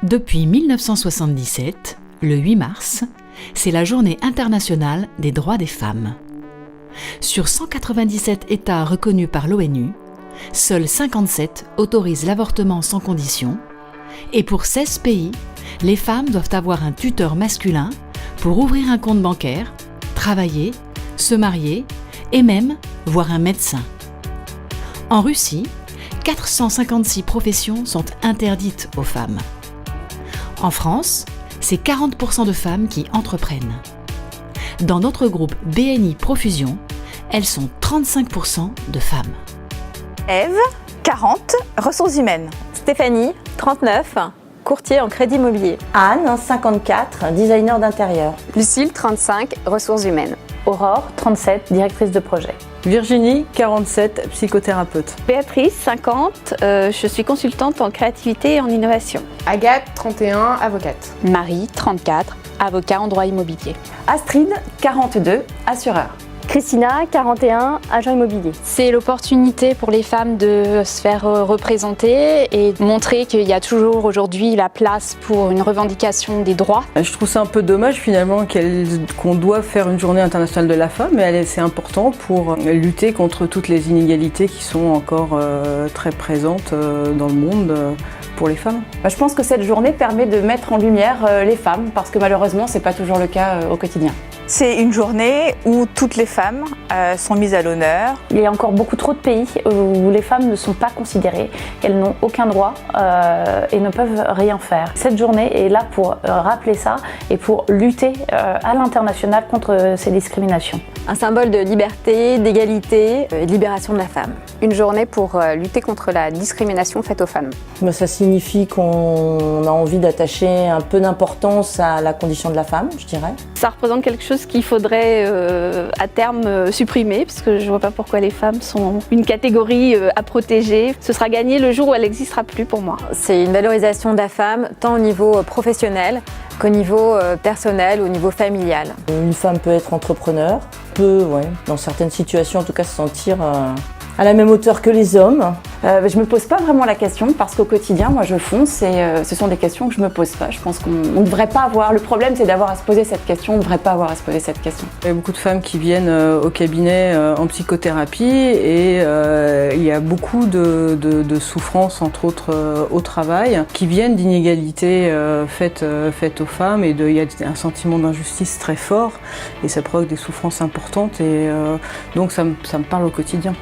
Depuis 1977, le 8 mars, c'est la Journée internationale des droits des femmes. Sur 197 États reconnus par l'ONU, seuls 57 autorisent l'avortement sans condition, et pour 16 pays, les femmes doivent avoir un tuteur masculin pour ouvrir un compte bancaire, travailler, se marier et même voir un médecin. En Russie, 456 professions sont interdites aux femmes. En France, c'est 40% de femmes qui entreprennent. Dans notre groupe BNI Profusion, elles sont 35% de femmes. Ève, 40, ressources humaines. Stéphanie, 39, courtier en crédit immobilier. Anne, 54, designer d'intérieur. Lucille, 35, ressources humaines. Aurore, 37, directrice de projet. Virginie, 47, psychothérapeute. Béatrice, 50, je suis consultante en créativité et en innovation. Agathe, 31, avocate. Marie, 34, avocat en droit immobilier. Astrid, 42, assureur. Christina, 41, agent immobilier. C'est l'opportunité pour les femmes de se faire représenter et montrer qu'il y a toujours aujourd'hui la place pour une revendication des droits. Je trouve ça un peu dommage finalement qu'on doit faire une journée internationale de la femme, mais c'est important pour lutter contre toutes les inégalités qui sont encore très présentes dans le monde. Pour les femmes. Je pense que cette journée permet de mettre en lumière les femmes, parce que malheureusement, ce n'est pas toujours le cas au quotidien. C'est une journée où toutes les femmes sont mises à l'honneur. Il y a encore beaucoup trop de pays où les femmes ne sont pas considérées, elles n'ont aucun droit et ne peuvent rien faire. Cette journée est là pour rappeler ça et pour lutter à l'international contre ces discriminations. Un symbole de liberté, d'égalité et de libération de la femme. Une journée pour lutter contre la discrimination faite aux femmes. Ça signifie qu'on a envie d'attacher un peu d'importance à la condition de la femme, je dirais. Ça représente quelque chose qu'il faudrait à terme supprimer, parce que je ne vois pas pourquoi les femmes sont une catégorie à protéger. Ce sera gagné le jour où elle n'existera plus pour moi. C'est une valorisation de la femme, tant au niveau professionnel qu'au niveau personnel, au niveau familial. Une femme peut être entrepreneur, peut, dans certaines situations en tout cas, se sentir à la même hauteur que les hommes. Je ne me pose pas vraiment la question parce qu'au quotidien, moi je fonce et ce sont des questions que je ne me pose pas. Je pense qu'on ne devrait pas avoir, le problème c'est d'avoir à se poser cette question, on ne devrait pas avoir à se poser cette question. Il y a beaucoup de femmes qui viennent au cabinet en psychothérapie et il y a beaucoup de souffrances, entre autres au travail, qui viennent d'inégalités faites aux femmes et il y a un sentiment d'injustice très fort et ça provoque des souffrances importantes et donc ça me parle au quotidien.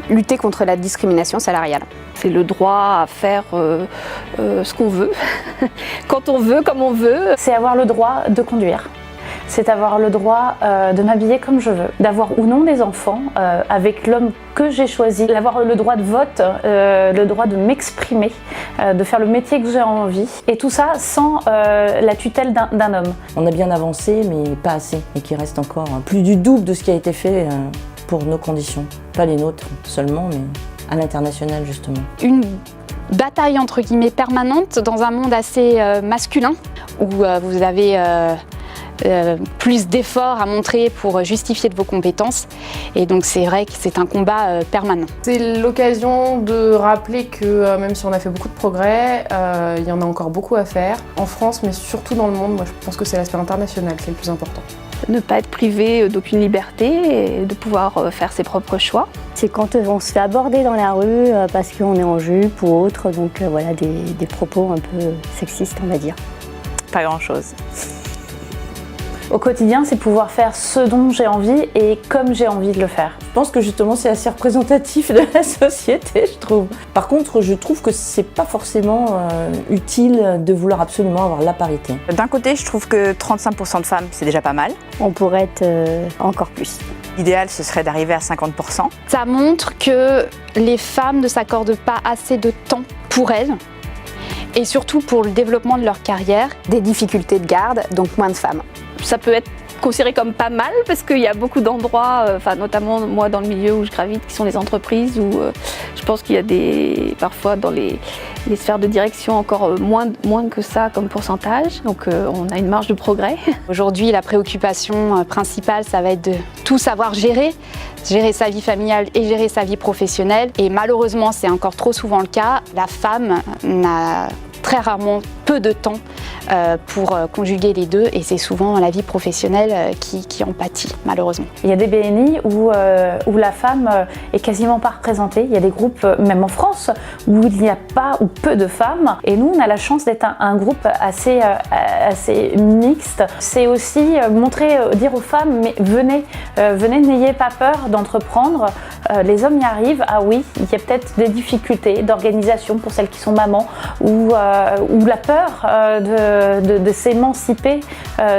Lutter contre la discrimination salariale. C'est le droit à faire ce qu'on veut, quand on veut, comme on veut. C'est avoir le droit de conduire. C'est avoir le droit de m'habiller comme je veux, d'avoir ou non des enfants avec l'homme que j'ai choisi, d'avoir le droit de vote, le droit de m'exprimer, de faire le métier que j'ai envie. Et tout ça sans la tutelle d'un homme. On a bien avancé, mais pas assez, et qu'il reste encore plus du double de ce qui a été fait pour nos conditions. Pas les nôtres seulement, mais à l'international justement. Une bataille entre guillemets permanente dans un monde assez masculin, où vous avez plus d'efforts à montrer pour justifier de vos compétences. Et donc c'est vrai que c'est un combat permanent. C'est l'occasion de rappeler que même si on a fait beaucoup de progrès, il y en a encore beaucoup à faire. En France, mais surtout dans le monde, moi je pense que c'est l'aspect international qui est le plus important. Ne pas être privé d'aucune liberté et de pouvoir faire ses propres choix. C'est quand on se fait aborder dans la rue parce qu'on est en jupe ou autre, donc voilà des propos un peu sexistes on va dire. Pas grand-chose. Au quotidien, c'est pouvoir faire ce dont j'ai envie et comme j'ai envie de le faire. Je pense que justement c'est assez représentatif de la société, je trouve. Par contre, je trouve que c'est pas forcément utile de vouloir absolument avoir la parité. D'un côté, je trouve que 35% de femmes, c'est déjà pas mal. On pourrait être encore plus. L'idéal, ce serait d'arriver à 50%. Ça montre que les femmes ne s'accordent pas assez de temps pour elles et surtout pour le développement de leur carrière. Des difficultés de garde, donc moins de femmes. Ça peut être considéré comme pas mal parce qu'il y a beaucoup d'endroits, notamment moi dans le milieu où je gravite, qui sont les entreprises où je pense qu'il y a parfois dans les sphères de direction encore moins que ça comme pourcentage. Donc on a une marge de progrès. Aujourd'hui, la préoccupation principale, ça va être de tout savoir gérer sa vie familiale et gérer sa vie professionnelle. Et malheureusement, c'est encore trop souvent le cas. La femme n'a très rarement peu de temps pour conjuguer les deux, et c'est souvent la vie professionnelle qui en pâtit, malheureusement. Il y a des BNI où la femme est quasiment pas représentée. Il y a des groupes, même en France, où il n'y a pas ou peu de femmes. Et nous, on a la chance d'être un groupe assez mixte. C'est aussi dire aux femmes, mais venez, n'ayez pas peur d'entreprendre. Les hommes y arrivent. Ah oui, il y a peut-être des difficultés d'organisation pour celles qui sont mamans, ou la peur de s'émanciper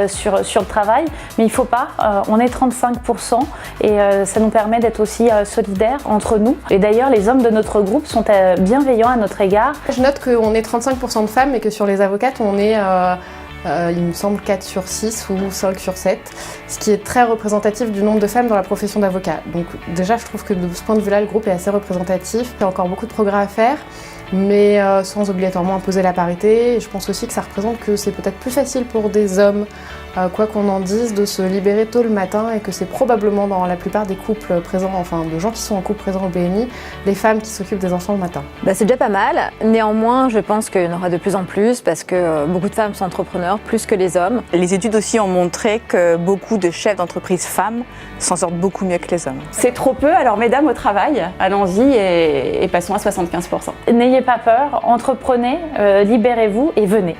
sur le travail. Mais il ne faut pas. On est 35% et ça nous permet d'être aussi solidaires entre nous. Et d'ailleurs, les hommes de notre groupe sont bienveillants à notre égard. Je note qu'on est 35% de femmes et que sur les avocates, on est, il me semble, 4 sur 6 ou 5 sur 7, ce qui est très représentatif du nombre de femmes dans la profession d'avocat. Donc déjà, je trouve que de ce point de vue-là, le groupe est assez représentatif. Il y a encore beaucoup de progrès à faire, mais sans obligatoirement imposer la parité. Et je pense aussi que ça représente que c'est peut-être plus facile pour des hommes, quoi qu'on en dise, de se libérer tôt le matin, et que c'est probablement dans la plupart des couples présents, enfin de gens qui sont en couple présents au BNI, les femmes qui s'occupent des enfants le matin. C'est déjà pas mal. Néanmoins, je pense qu'il y en aura de plus en plus parce que beaucoup de femmes sont entrepreneurs, plus que les hommes. Les études aussi ont montré que beaucoup de chefs d'entreprise femmes s'en sortent beaucoup mieux que les hommes. C'est trop peu, alors mesdames au travail, allons-y et passons à 75%. N'ayez pas peur, entreprenez, libérez-vous et venez.